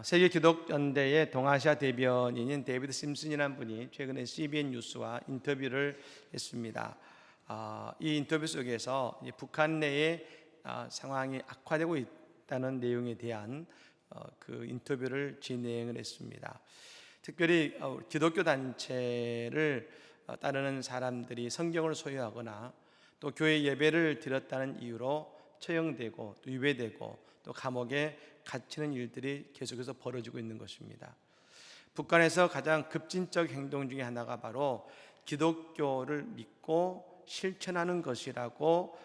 세계 기독연대의 동아시아 대변인인 데이비드 심슨이라는 분이 최근에 CBN 뉴스와 인터뷰를 했습니다. 이 인터뷰 속에서 북한 내의 상황이 악화되고 있다는 내용에 대한 그 인터뷰를 진행을 했습니다. 특별히 기독교 단체를 따르는 사람들이 성경을 소유하거나 또 교회 예배를 드렸다는 이유로 처형되고 또 유배되고 또 감옥에 갇히는 일들이 계속해서 벌어지고 있는 것입니다. 북한에서 가장 급진적 행동 중에 하나가 바로 기독교를 믿고 실천하는 것이라고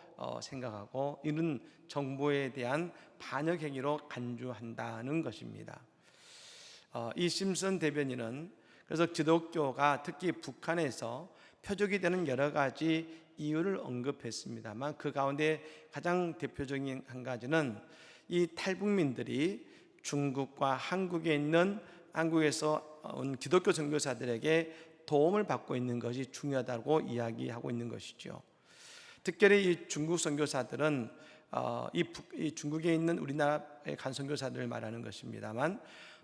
생각하고 이는 정부에 대한 반역 행위로 간주한다는 것입니다. 이 심슨 대변인은 그래서 기독교가 특히 북한에서 표적이 되는 여러 가지 이유를 언급했습니다만 그 가운데 가장 대표적인 한 가지는 이 탈북민들이 중국과 한국에 있는 한국에서 온 기독교 선교사들에게 도움을 받고 있는 것이 중요하다고 이야기하고 있는 것이죠. 특별히 이 중국 선교사들은 이 중국에 있는 우리나라의 간 선교사들을 말하는 것입니다만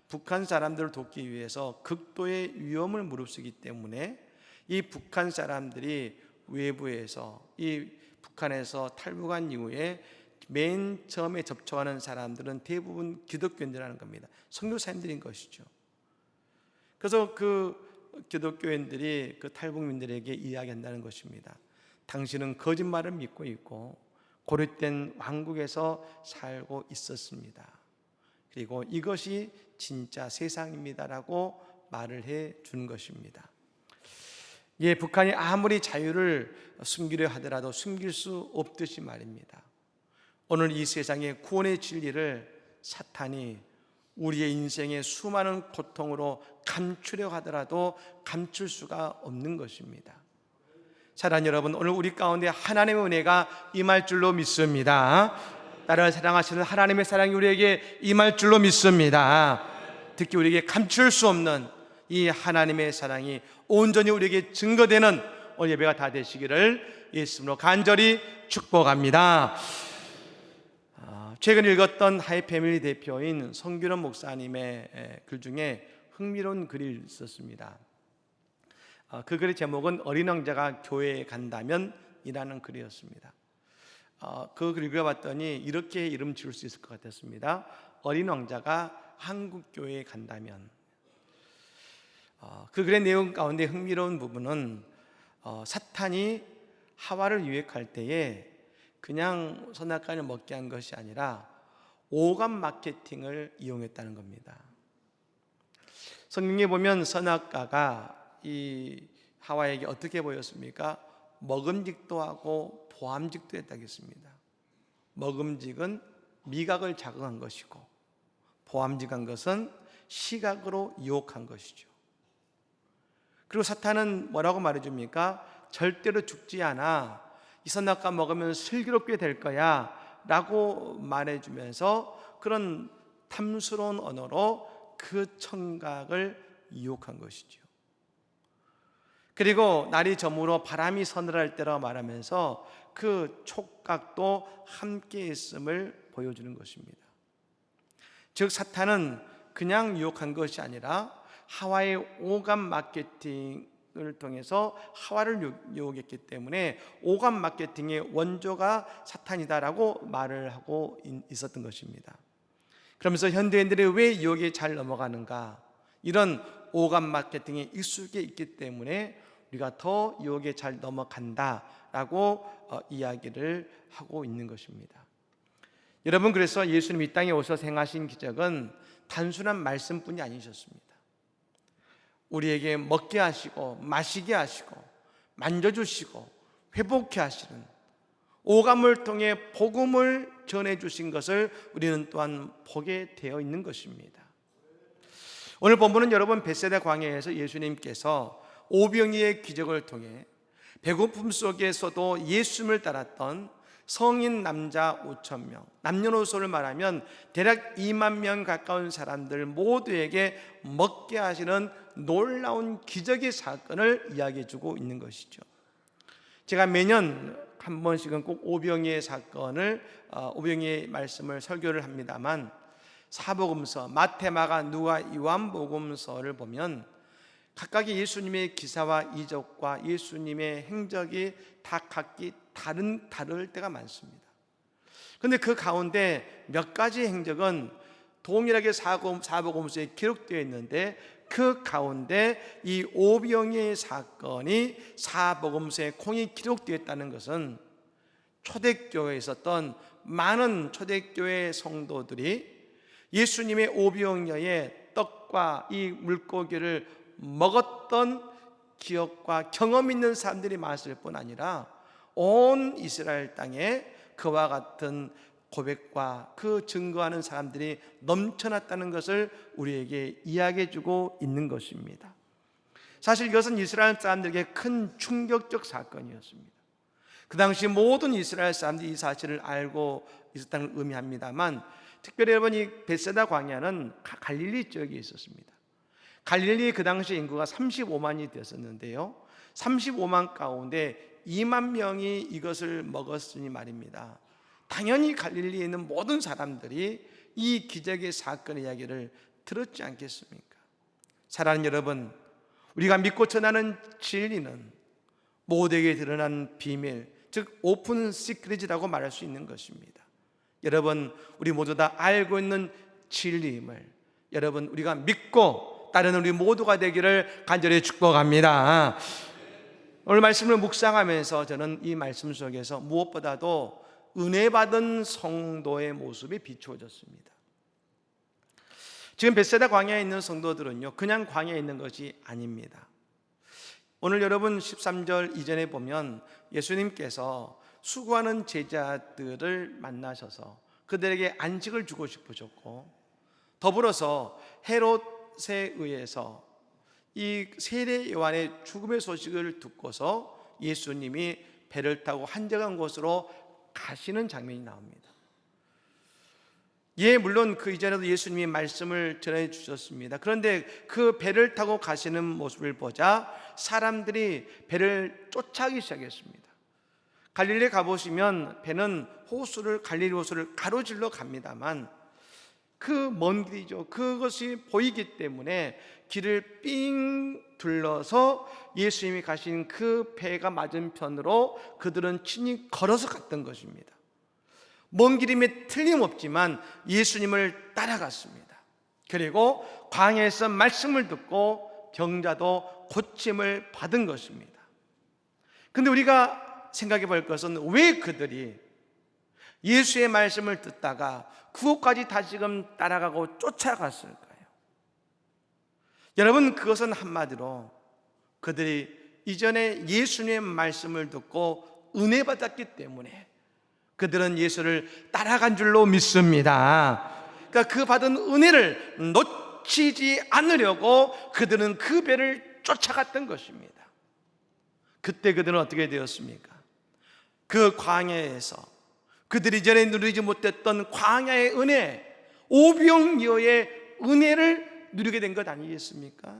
북한 사람들을 돕기 위해서 극도의 위험을 무릅쓰기 때문에 이 북한 사람들이 외부에서 이 북한에서 탈북한 이후에 맨 처음에 접촉하는 사람들은 대부분 기독교인들이라는 겁니다. 선교사님들인 것이죠. 그래서 그 기독교인들이 그 탈북민들에게 이야기한다는 것입니다. 당신은 거짓말을 믿고 있고 고립된 왕국에서 살고 있었습니다. 그리고 이것이 진짜 세상입니다라고 말을 해 주는 것입니다. 북한이 아무리 자유를 숨기려 하더라도 숨길 수 없듯이 말입니다. 오늘 이 세상의 구원의 진리를 사탄이 우리의 인생의 수많은 고통으로 감추려 하더라도 감출 수가 없는 것입니다. 사랑하는 여러분, 오늘 우리 가운데 하나님의 은혜가 임할 줄로 믿습니다. 나를 사랑하시는 하나님의 사랑이 우리에게 임할 줄로 믿습니다. 특히 우리에게 감출 수 없는 이 하나님의 사랑이 온전히 우리에게 증거되는 오늘 예배가 다 되시기를 예수님으로 간절히 축복합니다. 최근 읽었던 하이패밀리 대표인 성규름 목사님의 글 중에 흥미로운 글이 있었습니다. 그 글의 제목은 어린 왕자가 교회에 간다면 이라는 글이었습니다. 그 글을 읽어봤더니 이렇게 이름 지을 수 있을 것 같았습니다. 어린 왕자가 한국 교회에 간다면. 그 글의 내용 가운데 흥미로운 부분은 사탄이 하와를 유혹할 때에 그냥 선악과를 먹게 한 것이 아니라 오감 마케팅을 이용했다는 겁니다. 성경에 보면 선악과가 이 하와에게 어떻게 보였습니까? 먹음직도 하고 보암직도 했다고 했습니다. 먹음직은 미각을 자극한 것이고 보암직한 것은 시각으로 유혹한 것이죠. 그리고 사탄은 뭐라고 말해줍니까? 절대로 죽지 않아. 이 선악과 먹으면 슬기롭게 될 거야 라고 말해주면서 그런 탐스러운 언어로 그 청각을 유혹한 것이죠. 그리고 날이 저물어 바람이 서늘할 때라 말하면서 그 촉각도 함께 있음을 보여주는 것입니다. 즉 사탄은 그냥 유혹한 것이 아니라 하와의 오감 마케팅을 통해서 하와를 유혹했기 때문에 오감 마케팅의 원조가 사탄이다라고 말을 하고 있었던 것입니다. 그러면서 현대인들이 왜 유혹에 잘 넘어가는가? 이런 오감 마케팅에 익숙해 있기 때문에 우리가 더 유혹에 잘 넘어간다라고 이야기를 하고 있는 것입니다. 여러분, 그래서 예수님 이 땅에 오셔서 행하신 기적은 단순한 말씀뿐이 아니셨습니다. 우리에게 먹게 하시고 마시게 하시고 만져주시고 회복케 하시는 오감을 통해 복음을 전해주신 것을 우리는 또한 보게 되어 있는 것입니다. 오늘 본문은 여러분 벳세다 광야에서 예수님께서 오병이의 기적을 통해 배고픔 속에서도 예수님을 따랐던 성인 남자 5,000명, 남녀노소를 말하면 대략 2만 명 가까운 사람들 모두에게 먹게 하시는 놀라운 기적의 사건을 이야기해주고 있는 것이죠. 제가 매년 한 번씩은 꼭 오병이의 사건을 오병이의 말씀을 설교를 합니다만 사복음서, 마태, 마가, 누가, 요한복음서를 보면 각각의 예수님의 기사와 이적과 예수님의 행적이 다 각기 다를 때가 많습니다. 그런데 그 가운데 몇 가지 행적은 동일하게 사복음서에 기록되어 있는데, 그 가운데 이 오병이어의 사건이 사복음서에 공히 기록되어 있다는 것은 초대교회에 있었던 많은 초대교회 성도들이 예수님의 오병이어의 떡과 이 물고기를 먹었던 기억과 경험 있는 사람들이 많았을 뿐 아니라 온 이스라엘 땅에 그와 같은 고백과 그 증거하는 사람들이 넘쳐났다는 것을 우리에게 이야기해 주고 있는 것입니다. 사실 이것은 이스라엘 사람들에게 큰 충격적 사건이었습니다. 그 당시 모든 이스라엘 사람들이 이 사실을 알고 있었다는 걸 의미합니다만, 특별히 여러분, 이 벳세다 광야는 갈릴리 지역에 있었습니다. 갈릴리 그 당시 인구가 35만이 되었었는데요, 35만 가운데 2만 명이 이것을 먹었으니 말입니다. 당연히 갈릴리에 있는 모든 사람들이 이 기적의 사건의 이야기를 들었지 않겠습니까? 사랑하는 여러분, 우리가 믿고 전하는 진리는 모두에게 드러난 비밀, 즉 오픈 시크릿이라고 말할 수 있는 것입니다. 여러분, 우리 모두 다 알고 있는 진리임을 여러분, 우리가 믿고 따르는 우리 모두가 되기를 간절히 축복합니다. 오늘 말씀을 묵상하면서 저는 이 말씀 속에서 무엇보다도 은혜 받은 성도의 모습이 비추어졌습니다. 지금 벳세다 광야에 있는 성도들은요, 그냥 광야에 있는 것이 아닙니다. 오늘 여러분 13절 이전에 보면 예수님께서 수고하는 제자들을 만나셔서 그들에게 안식을 주고 싶으셨고, 더불어서 헤롯에 의해서 이 세례 요한의 죽음의 소식을 듣고서 예수님이 배를 타고 한적한 곳으로 가시는 장면이 나옵니다. 예, 물론 그 이전에도 예수님이 말씀을 전해 주셨습니다. 그런데 그 배를 타고 가시는 모습을 보자 사람들이 배를 쫓아가기 시작했습니다. 갈릴리에 가보시면 배는 갈릴리 호수를 가로질러 갑니다만 그 먼 길이죠. 그것이 보이기 때문에 길을 삥 둘러서 예수님이 가신 그 배가 맞은편으로 그들은 친히 걸어서 갔던 것입니다. 먼 길임에 틀림없지만 예수님을 따라갔습니다. 그리고 광야에서 말씀을 듣고 병자도 고침을 받은 것입니다. 그런데 우리가 생각해 볼 것은 왜 그들이 예수의 말씀을 듣다가 그곳까지 다시금 따라가고 쫓아갔을까요? 여러분, 그것은 한마디로 그들이 이전에 예수님의 말씀을 듣고 은혜 받았기 때문에 그들은 예수를 따라간 줄로 믿습니다. 그러니까 그 받은 은혜를 놓치지 않으려고 그들은 그 배를 쫓아갔던 것입니다. 그때 그들은 어떻게 되었습니까? 그 광야에서 그들이 전에 누리지 못했던 광야의 은혜, 오병이어의 은혜를 누리게 된 것 아니겠습니까?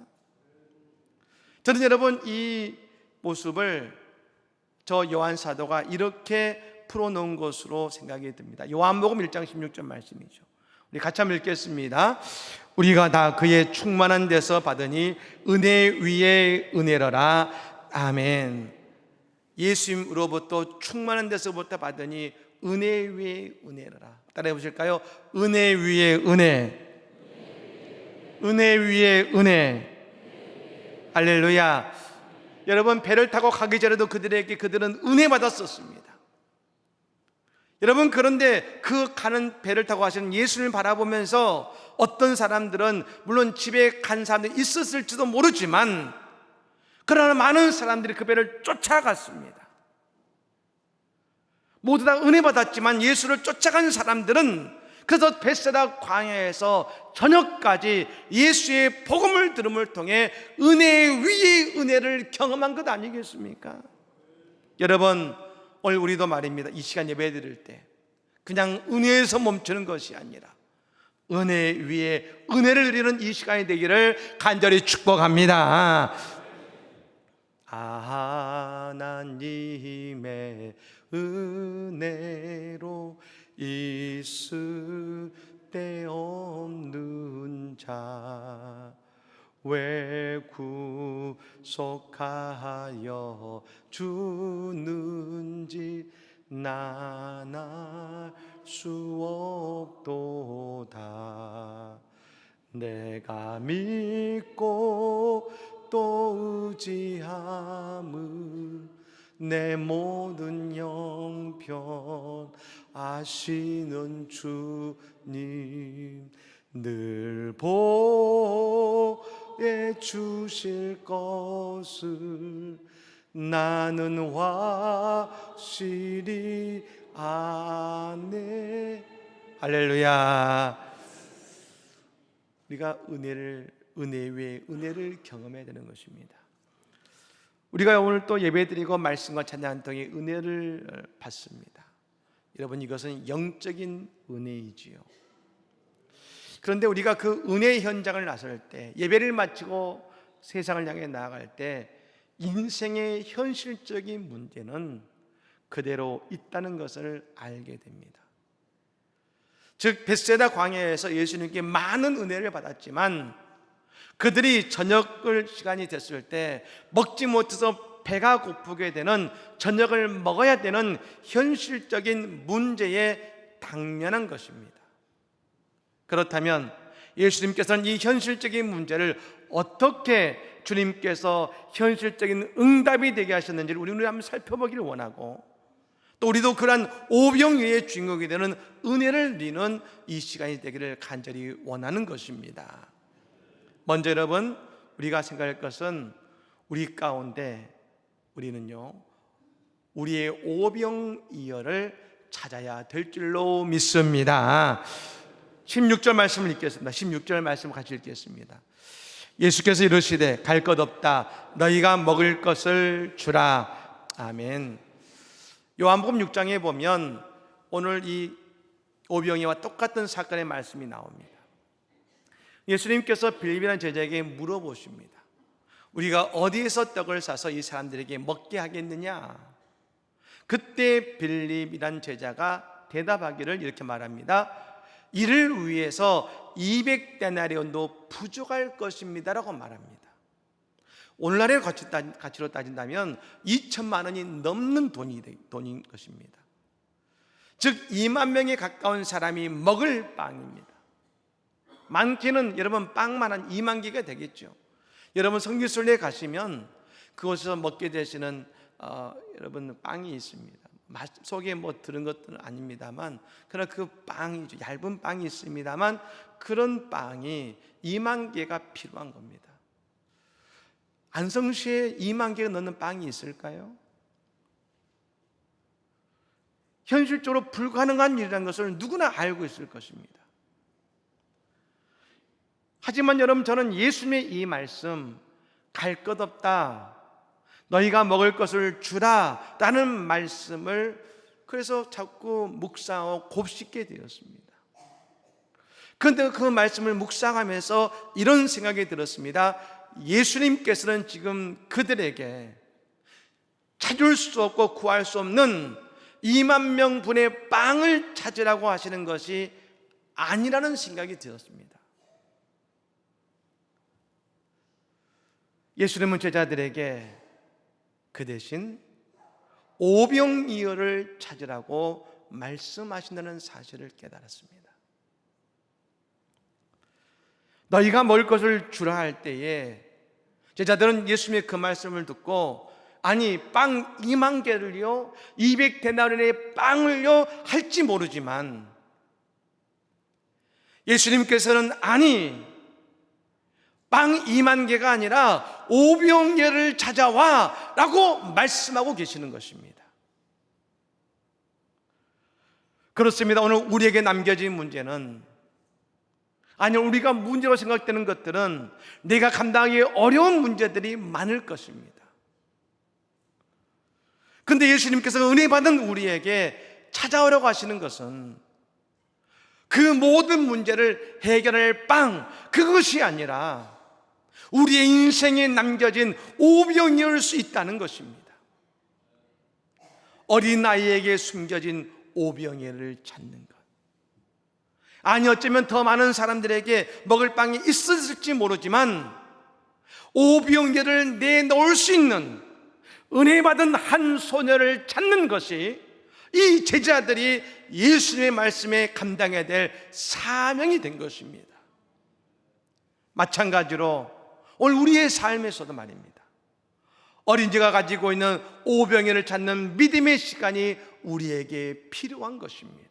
저는 여러분 이 모습을 저 요한 사도가 이렇게 풀어놓은 것으로 생각이 듭니다. 요한복음 1장 16절 말씀이죠. 우리 같이 한번 읽겠습니다. 우리가 다 그의 충만한 데서 받으니 은혜 위에 은혜로라. 아멘. 예수님으로부터 충만한 데서부터 받으니 은혜 위에 은혜로라. 따라해 보실까요? 은혜 위에 은혜, 은혜 위에 은혜. 할렐루야. 여러분, 배를 타고 가기 전에도 그들은 은혜 받았었습니다. 여러분, 그런데 그 가는 배를 타고 가시는 예수님을 바라보면서 어떤 사람들은 물론 집에 간 사람들이 있었을지도 모르지만 그러나 많은 사람들이 그 배를 쫓아갔습니다. 모두 다 은혜 받았지만 예수를 쫓아간 사람들은 그래서 벳세다 광야에서 저녁까지 예수의 복음을 들음을 통해 은혜 위에 은혜를 경험한 것 아니겠습니까? 여러분, 오늘 우리도 말입니다. 이 시간 예배 드릴 때 그냥 은혜에서 멈추는 것이 아니라 은혜 위에 은혜를 누리는 이 시간이 되기를 간절히 축복합니다. 하나님의 은혜로 있을 데 없는 자 왜 구속하여 주는지 난 알 수 없도다. 내가 믿고 또 의지함은 내 모든 형편 아시는 주님 늘 보혜 주실 것을 나는 확실히 아네. 할렐루야. 우리가 은혜 외에 은혜를 경험해야 되는 것입니다. 우리가 오늘 또 예배드리고 말씀과 찬양 통해 은혜를 받습니다. 여러분, 이것은 영적인 은혜이지요. 그런데 우리가 그 은혜의 현장을 나설 때, 예배를 마치고 세상을 향해 나아갈 때 인생의 현실적인 문제는 그대로 있다는 것을 알게 됩니다. 즉 벳세다 광야에서 예수님께 많은 은혜를 받았지만 그들이 저녁을 시간이 됐을 때 먹지 못해서 배가 고프게 되는, 저녁을 먹어야 되는 현실적인 문제에 당면한 것입니다. 그렇다면 예수님께서는 이 현실적인 문제를 어떻게 주님께서 현실적인 응답이 되게 하셨는지를 우리는 한번 살펴보기를 원하고, 또 우리도 그러한 오병이어의 주인공이 되는 은혜를 누리는 이 시간이 되기를 간절히 원하는 것입니다. 먼저 여러분, 우리가 생각할 것은 우리 가운데 우리는요, 우리의 오병이어를 찾아야 될 줄로 믿습니다. 16절 말씀을 읽겠습니다. 16절 말씀 같이 읽겠습니다. 예수께서 이르시되 갈 것 없다. 너희가 먹을 것을 주라. 아멘. 요한복음 6장에 보면 오늘 이 오병이어와 똑같은 사건의 말씀이 나옵니다. 예수님께서 빌립이라는 제자에게 물어보십니다. 우리가 어디에서 떡을 사서 이 사람들에게 먹게 하겠느냐? 그때 빌립이라는 제자가 대답하기를 이렇게 말합니다. 이를 위해서 200데나리온도 부족할 것입니다 라고 말합니다. 오늘날의 가치로 따진다면 2천만 원이 넘는 돈인 것입니다. 즉 2만 명에 가까운 사람이 먹을 빵입니다. 많게는 여러분 빵만 한 2만 개가 되겠죠. 여러분 성지순례에 가시면 그곳에서 먹게 되시는 여러분 빵이 있습니다. 속에 뭐 들은 것들은 아닙니다만, 그러나 그 빵이죠, 얇은 빵이 있습니다만 그런 빵이 2만 개가 필요한 겁니다. 안성시에 2만 개가 넘는 빵이 있을까요? 현실적으로 불가능한 일이라는 것을 누구나 알고 있을 것입니다. 하지만 여러분, 저는 예수님의 이 말씀, 갈 것 없다, 너희가 먹을 것을 주라 라는 말씀을 그래서 자꾸 묵상하고 곱씹게 되었습니다. 그런데 그 말씀을 묵상하면서 이런 생각이 들었습니다. 예수님께서는 지금 그들에게 찾을 수 없고 구할 수 없는 2만 명분의 빵을 찾으라고 하시는 것이 아니라는 생각이 들었습니다. 예수님은 제자들에게 그 대신 오병이어를 찾으라고 말씀하신다는 사실을 깨달았습니다. 너희가 먹을 것을 주라 할 때에 제자들은 예수님의 그 말씀을 듣고, 아니 빵 2만 개를요, 200데나리온의 빵을요 할지 모르지만 예수님께서는 아니 빵 2만 개가 아니라 오병이어를 찾아와 라고 말씀하고 계시는 것입니다. 그렇습니다. 오늘 우리에게 남겨진 문제는, 아니 우리가 문제로 생각되는 것들은 내가 감당하기 어려운 문제들이 많을 것입니다. 그런데 예수님께서 은혜 받은 우리에게 찾아오라고 하시는 것은 그 모든 문제를 해결할 빵, 그것이 아니라 우리의 인생에 남겨진 오병이어일 수 있다는 것입니다. 어린아이에게 숨겨진 오병이어를 찾는 것, 아니 어쩌면 더 많은 사람들에게 먹을 빵이 있었을지 모르지만 오병이어를 내놓을 수 있는 은혜 받은 한 소녀를 찾는 것이 이 제자들이 예수님의 말씀에 감당해야 될 사명이 된 것입니다. 마찬가지로 오늘 우리의 삶에서도 말입니다. 어린이가 가지고 있는 오병이어를 찾는 믿음의 시간이 우리에게 필요한 것입니다.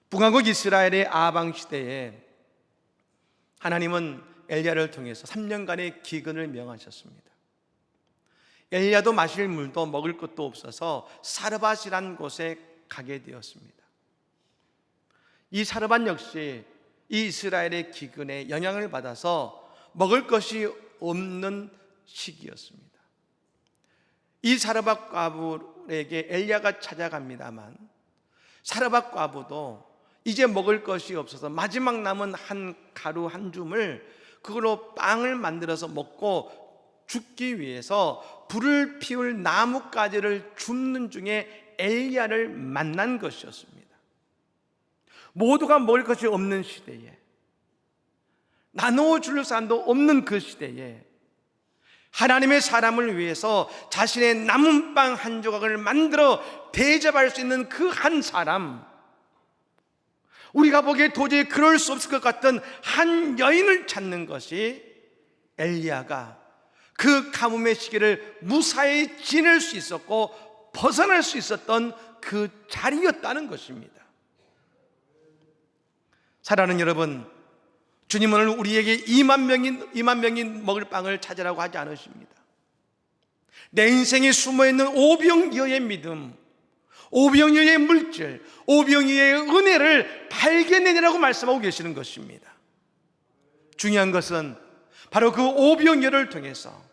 북왕국 이스라엘의 아방 시대에 하나님은 엘리야를 통해서 3년간의 기근을 명하셨습니다. 엘리야도 마실 물도 먹을 것도 없어서 사르밧이란 곳에 가게 되었습니다. 이 사르밧 역시 이 이스라엘의 기근에 영향을 받아서 먹을 것이 없는 시기였습니다. 이 사르밧 과부에게 엘리야가 찾아갑니다만 사르밧 과부도 이제 먹을 것이 없어서 마지막 남은 한 가루 한 줌을 그걸로 빵을 만들어서 먹고 죽기 위해서 불을 피울 나뭇가지를 줍는 중에 엘리야를 만난 것이었습니다. 모두가 먹을 것이 없는 시대에, 나누어 줄 사람도 없는 그 시대에 하나님의 사람을 위해서 자신의 남은 빵 한 조각을 만들어 대접할 수 있는 그 한 사람, 우리가 보기에 도저히 그럴 수 없을 것 같던 한 여인을 찾는 것이 엘리야가 그 가뭄의 시기를 무사히 지낼 수 있었고 벗어날 수 있었던 그 자리였다는 것입니다. 사랑하는 여러분, 주님은 오늘 우리에게 2만 명이 먹을 빵을 찾으라고 하지 않으십니다. 내 인생에 숨어있는 오병이어의 믿음, 오병이어의 물질, 오병이어의 은혜를 발견해내라고 말씀하고 계시는 것입니다. 중요한 것은 바로 그 오병이어를 통해서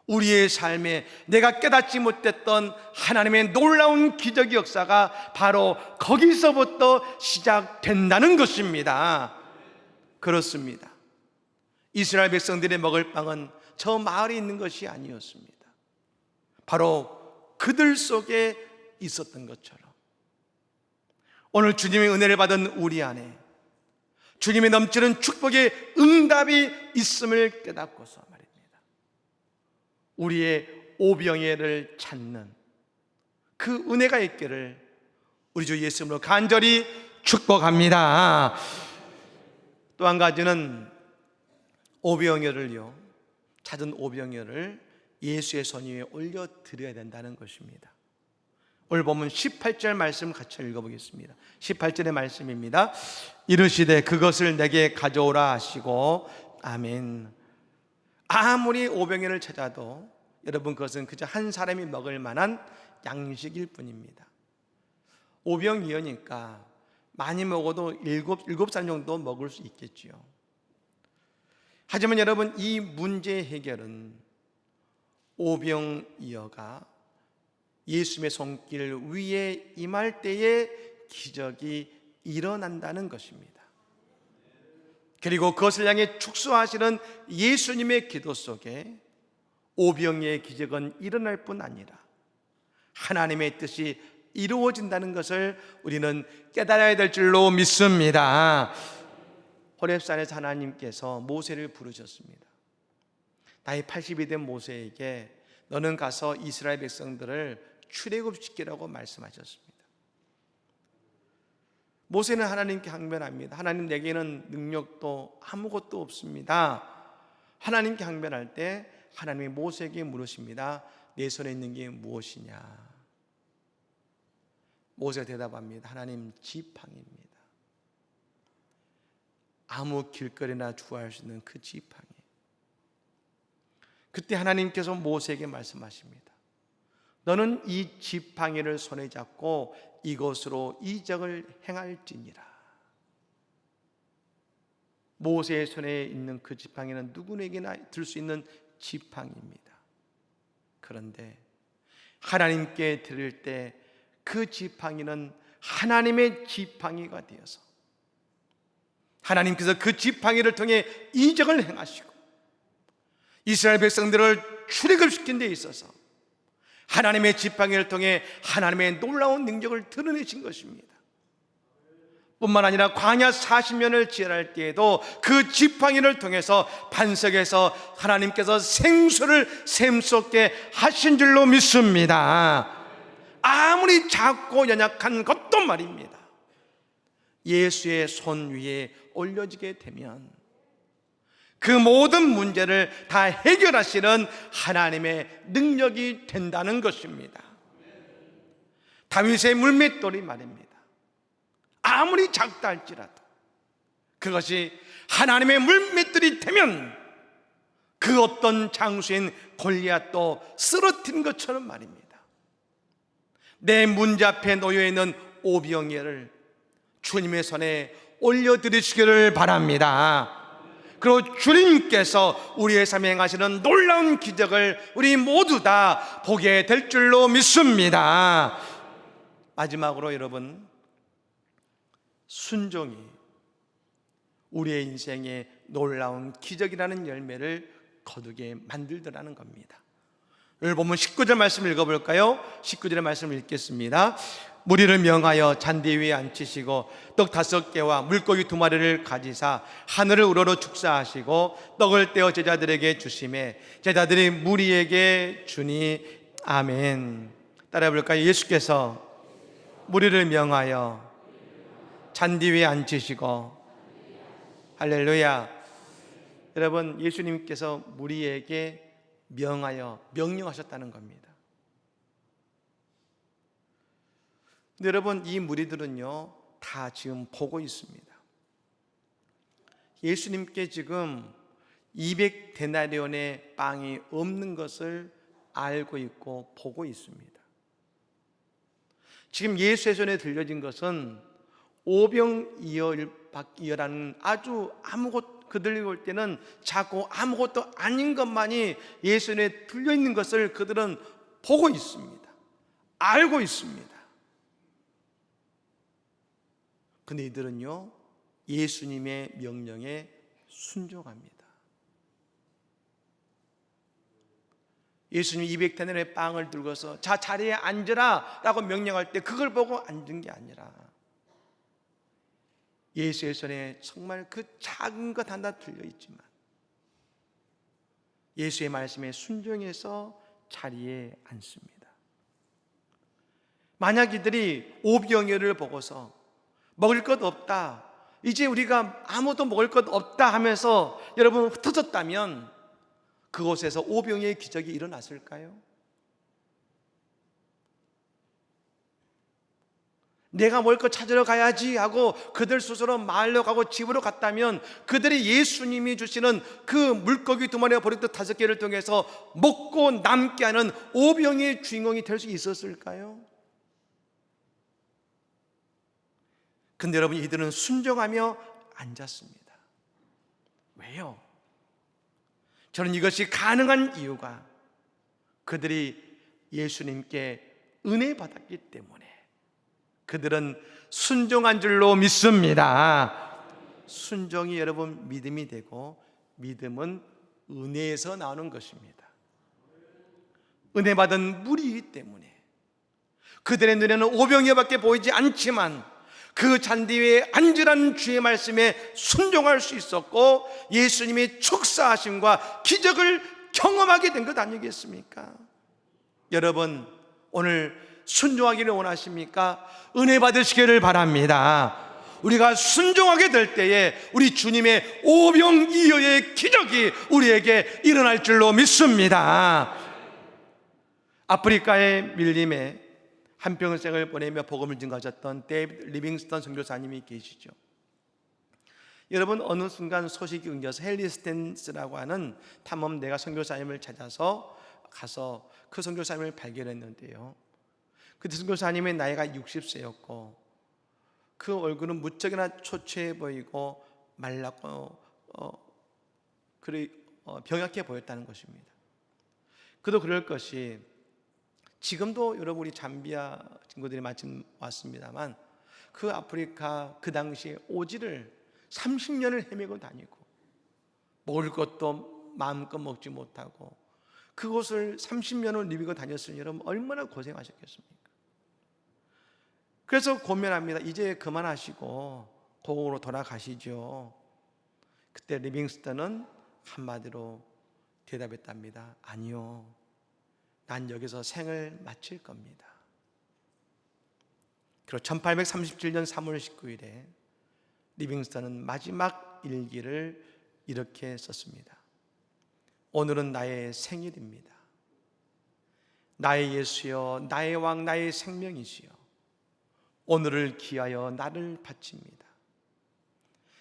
우리의 삶에 내가 깨닫지 못했던 하나님의 놀라운 기적의 역사가 바로 거기서부터 시작된다는 것입니다. 그렇습니다. 이스라엘 백성들의 먹을 빵은 저 마을에 있는 것이 아니었습니다. 바로 그들 속에 있었던 것처럼 오늘 주님의 은혜를 받은 우리 안에 주님의 넘치는 축복의 응답이 있음을 깨닫고서 말입니다. 우리의 오병이어를 찾는 그 은혜가 있기를 우리 주 예수님으로 간절히 축복합니다. 또 한 가지는 오병이어를요, 찾은 오병이어를 예수의 손 위에 올려드려야 된다는 것입니다. 오늘 보면 18절 말씀 같이 읽어보겠습니다. 18절의 말씀입니다. 이르시되 그것을 내게 가져오라 하시고 아멘. 아무리 오병이어를 찾아도 여러분 그것은 그저 한 사람이 먹을 만한 양식일 뿐입니다. 오병이어니까 많이 먹어도 일곱 살 정도 먹을 수 있겠지요. 하지만 여러분, 이 문제의 해결은 오병이어가 예수님의 손길 위에 임할 때에 기적이 일어난다는 것입니다. 그리고 그것을 향해 축소하시는 예수님의 기도 속에 오병이어의 기적은 일어날 뿐 아니라 하나님의 뜻이 이루어진다는 것을 우리는 깨달아야 될 줄로 믿습니다. 호렙산에서 하나님께서 모세를 부르셨습니다. 나이 80이 된 모세에게 너는 가서 이스라엘 백성들을 출애굽시키라고 말씀하셨습니다. 모세는 하나님께 항변합니다. 하나님, 내게는 능력도 아무것도 없습니다. 하나님께 항변할 때 하나님이 모세에게 물으십니다. 내 손에 있는 게 무엇이냐? 모세가 대답합니다. 하나님, 지팡이입니다. 아무 길거리나 주워할 수 있는 그 지팡이. 그때 하나님께서 모세에게 말씀하십니다. 너는 이 지팡이를 손에 잡고 이것으로 이적을 행할지니라. 모세의 손에 있는 그 지팡이는 누구에게나 들 수 있는 지팡이입니다. 그런데 하나님께 드릴 때 그 지팡이는 하나님의 지팡이가 되어서 하나님께서 그 지팡이를 통해 이적을 행하시고 이스라엘 백성들을 출애굽시킨 데 있어서 하나님의 지팡이를 통해 하나님의 놀라운 능력을 드러내신 것입니다. 뿐만 아니라 광야 40년을 지혈할 때에도 그 지팡이를 통해서 반석에서 하나님께서 생수를 샘솟게 하신 줄로 믿습니다. 아무리 작고 연약한 것도 말입니다, 예수의 손 위에 올려지게 되면 그 모든 문제를 다 해결하시는 하나님의 능력이 된다는 것입니다. 다윗의 물맷돌이 말입니다, 아무리 작다 할지라도 그것이 하나님의 물맷돌이 되면 그 어떤 장수인 골리앗도 쓰러뜨린 것처럼 말입니다. 내 문제 앞에 놓여있는 오병이어를 주님의 손에 올려드리시기를 바랍니다. 그리고 주님께서 우리의 삶에 행하시는 놀라운 기적을 우리 모두 다 보게 될 줄로 믿습니다. 마지막으로 여러분, 순종이 우리의 인생에 놀라운 기적이라는 열매를 거두게 만들더라는 겁니다. 오늘 보면 19절 말씀 읽어볼까요? 19절의 말씀을 읽겠습니다. 무리를 명하여 잔디 위에 앉히시고 떡 5개와 물고기 2마리를 가지사 하늘을 우러러 축사하시고 떡을 떼어 제자들에게 주시매 제자들이 무리에게 주니 아멘. 따라해 볼까요? 예수께서 무리를 명하여 잔디 위에 앉히시고, 할렐루야. 여러분, 예수님께서 무리에게 명하여 명령하셨다는 겁니다. 근데 여러분, 이 무리들은요 다 지금 보고 있습니다. 예수님께 지금 200데나리온의 빵이 없는 것을 알고 있고 보고 있습니다. 지금 예수의 손에 들려진 것은 오병이어라는 아주 그들이 볼 때는 작고 아무것도 아닌 것만이 예수 손에 들려있는 것을 그들은 보고 있습니다. 알고 있습니다. 근데 이들은요 예수님의 명령에 순종합니다. 예수님이 200데나리온의 빵을 들고서 자 자리에 앉으라 라고 명령할 때 그걸 보고 앉은 게 아니라 예수의 손에 정말 그 작은 것 하나 들려있지만 예수의 말씀에 순종해서 자리에 앉습니다. 만약 이들이 오병이어를 보고서 먹을 것 없다, 이제 우리가 아무도 먹을 것 없다 하면서 여러분 흩어졌다면 그곳에서 오병이어의 기적이 일어났을까요? 내가 먹을 것 찾으러 가야지 하고 그들 스스로 마을로 가고 집으로 갔다면 그들이 예수님이 주시는 그 물고기 2마리와 보리떡 5개를 통해서 먹고 남게 하는 오병이어의 주인공이 될 수 있었을까요? 근데 여러분, 이들은 순종하며 앉았습니다. 왜요? 저는 이것이 가능한 이유가 그들이 예수님께 은혜 받았기 때문에 그들은 순종한 줄로 믿습니다. 순종이 여러분 믿음이 되고 믿음은 은혜에서 나오는 것입니다. 은혜 받은 무리이기 때문에 그들의 눈에는 오병이어밖에 보이지 않지만 그 잔디 위에 앉으라는 주의 말씀에 순종할 수 있었고 예수님의 축사하심과 기적을 경험하게 된 것 아니겠습니까? 여러분, 오늘 순종하기를 원하십니까? 은혜 받으시기를 바랍니다. 우리가 순종하게 될 때에 우리 주님의 오병이어의 기적이 우리에게 일어날 줄로 믿습니다. 아프리카의 밀림에 한평생을 보내며 복음을 증거하셨던 데이비드 리빙스턴 선교사님이 계시죠. 여러분, 어느 순간 소식이 끊겨서 헨리 스탠스라고 하는 탐험대가 선교사님을 찾아서 가서 그 선교사님을 발견했는데요, 그때 선교사님의 나이가 60세였고 그 얼굴은 무척이나 초췌해 보이고 말랐고 병약해 보였다는 것입니다. 그도 그럴 것이 지금도 여러분 우리 잠비아 친구들이 마침 왔습니다만 그 아프리카 그 당시에 오지를 30년을 헤매고 다니고 먹을 것도 마음껏 먹지 못하고 그곳을 30년을 누비고 다녔으니 여러분 얼마나 고생하셨겠습니까? 그래서 고민합니다. 이제 그만하시고 고국으로 돌아가시죠. 그때 리빙스턴은 한마디로 대답했답니다. 아니요, 난 여기서 생을 마칠 겁니다. 그리고 1837년 3월 19일에 리빙스턴은 마지막 일기를 이렇게 썼습니다. 오늘은 나의 생일입니다. 나의 예수여, 나의 왕, 나의 생명이시여, 오늘을 기하여 나를 바칩니다.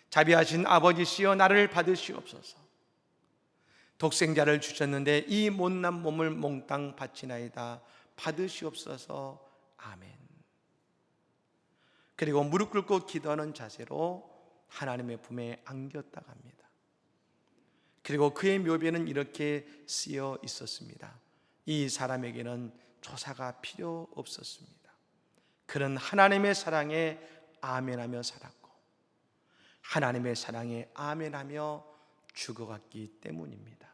자비하신 아버지시여, 나를 받으시옵소서. 독생자를 주셨는데 이 못난 몸을 몽땅 바치나이다. 받으시옵소서. 아멘. 그리고 무릎 꿇고 기도하는 자세로 하나님의 품에 안겼다고 합니다. 그리고 그의 묘비에는 이렇게 쓰여 있었습니다. 이 사람에게는 조사가 필요 없었습니다. 그는 하나님의 사랑에 아멘하며 살았고 하나님의 사랑에 아멘하며 죽어갔기 때문입니다.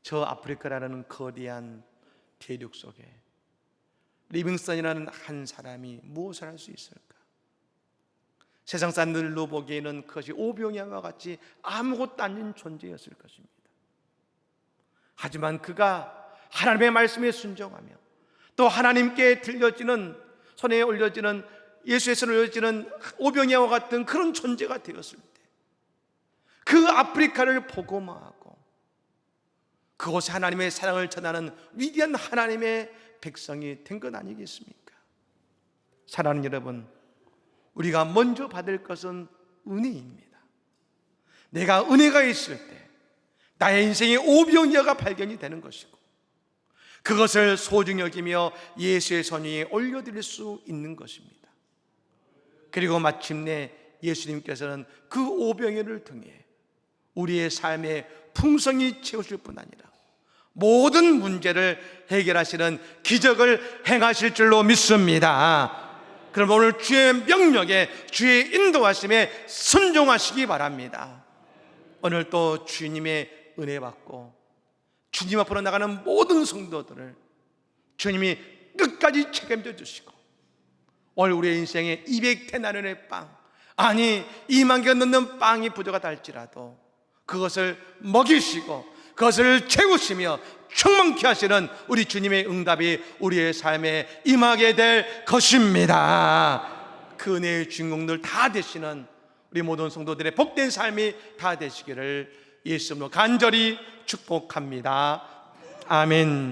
저 아프리카라는 거대한 대륙 속에 리빙스턴이라는 한 사람이 무엇을 할 수 있을까? 세상 사람들로 보기에는 그것이 오병이와 같이 아무것도 아닌 존재였을 것입니다. 하지만 그가 하나님의 말씀에 순종하며 또 하나님께 들려지는, 손에 올려지는, 예수의 손에 올려지는 오병이와 같은 그런 존재가 되었을 때 그 아프리카를 복음화하고 그곳에 하나님의 사랑을 전하는 위대한 하나님의 백성이 된 것 아니겠습니까? 사랑하는 여러분, 우리가 먼저 받을 것은 은혜입니다. 내가 은혜가 있을 때 나의 인생의 오병이어가 발견이 되는 것이고 그것을 소중히 여기며 예수의 손 위에 올려드릴 수 있는 것입니다. 그리고 마침내 예수님께서는 그 오병이어를 통해 우리의 삶의 풍성이 채우실 뿐 아니라 모든 문제를 해결하시는 기적을 행하실 줄로 믿습니다. 그럼 오늘 주의 명령에, 주의 인도하심에 순종하시기 바랍니다. 오늘 또 주님의 은혜 받고 주님 앞으로 나가는 모든 성도들을 주님이 끝까지 책임져 주시고 오늘 우리의 인생에 200데나리온의 빵, 아니 2만 개가 넘는 빵이 부족하다 할지라도 그것을 먹이시고 그것을 채우시며 충만케 하시는 우리 주님의 응답이 우리의 삶에 임하게 될 것입니다. 그 은혜의 주인공들 다 되시는 우리 모든 성도들의 복된 삶이 다 되시기를 예수님으로 간절히 축복합니다. 아멘.